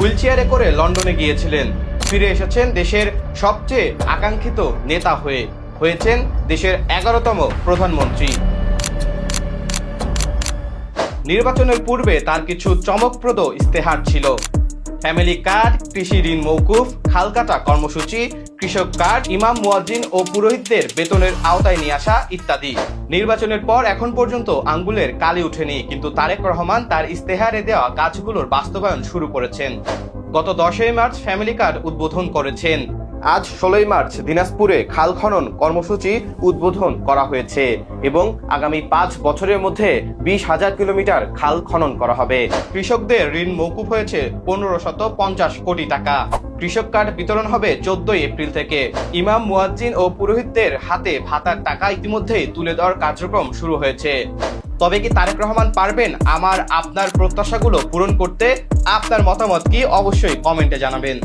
হুইলচেয়ারে করে লন্ডনে গিয়েছিলেন, ফিরে এসেছেন দেশের সবচেয়ে আকাঙ্ক্ষিত নেতা হয়েছেন দেশের 11তম প্রধানমন্ত্রী। নির্বাচনের পূর্বে তার কিছু চমকপ্রদ ইস্তেহার ছিল। ফ্যামিলি কার্ড, কৃষি ঋণ মওকুফ, খালকাটা কর্মসূচি, কৃষক কার্ড, ইমাম মুয়াজ্জিন ও পুরোহিতদের বেতনের আওতায় নিয়ে আসা ইত্যাদি। নির্বাচনের পর এখন পর্যন্ত আঙ্গুলের কালি উঠেনি, কিন্তু তারেক রহমান তার ইস্তেহারে দেওয়া কাজগুলোর বাস্তবায়ন শুরু করেছেন। গত 10ই মার্চ ফ্যামিলি কার্ড উদ্বোধন করেছেন। আজ 16ই মার্চ দিনাজপুরে খাল খনন কর্মসূচি উদ্বোধন করা হয়েছে এবং আগামী 5 বছরের মধ্যে 20,000 কিলোমিটার খাল খনন করা হবে। কৃষকদের ঋণ মওকুফ হয়েছে 1550 কোটি টাকা। কৃষক কার্ড বিতরণ হবে 14 এপ্রিল থেকে। ইমাম মুয়াজ্জিন ও পুরোহিতদের হাতে ভাতার টাকা ইতিমধ্যেই তুলে দেওয়ার কার্যক্রম শুরু হয়েছে। তবে কি তারেক রহমান পারবেন আপনার প্রত্যাশাগুলো পূরণ করতে? আপনার মতামত কি অবশ্যই কমেন্টে জানাবেন।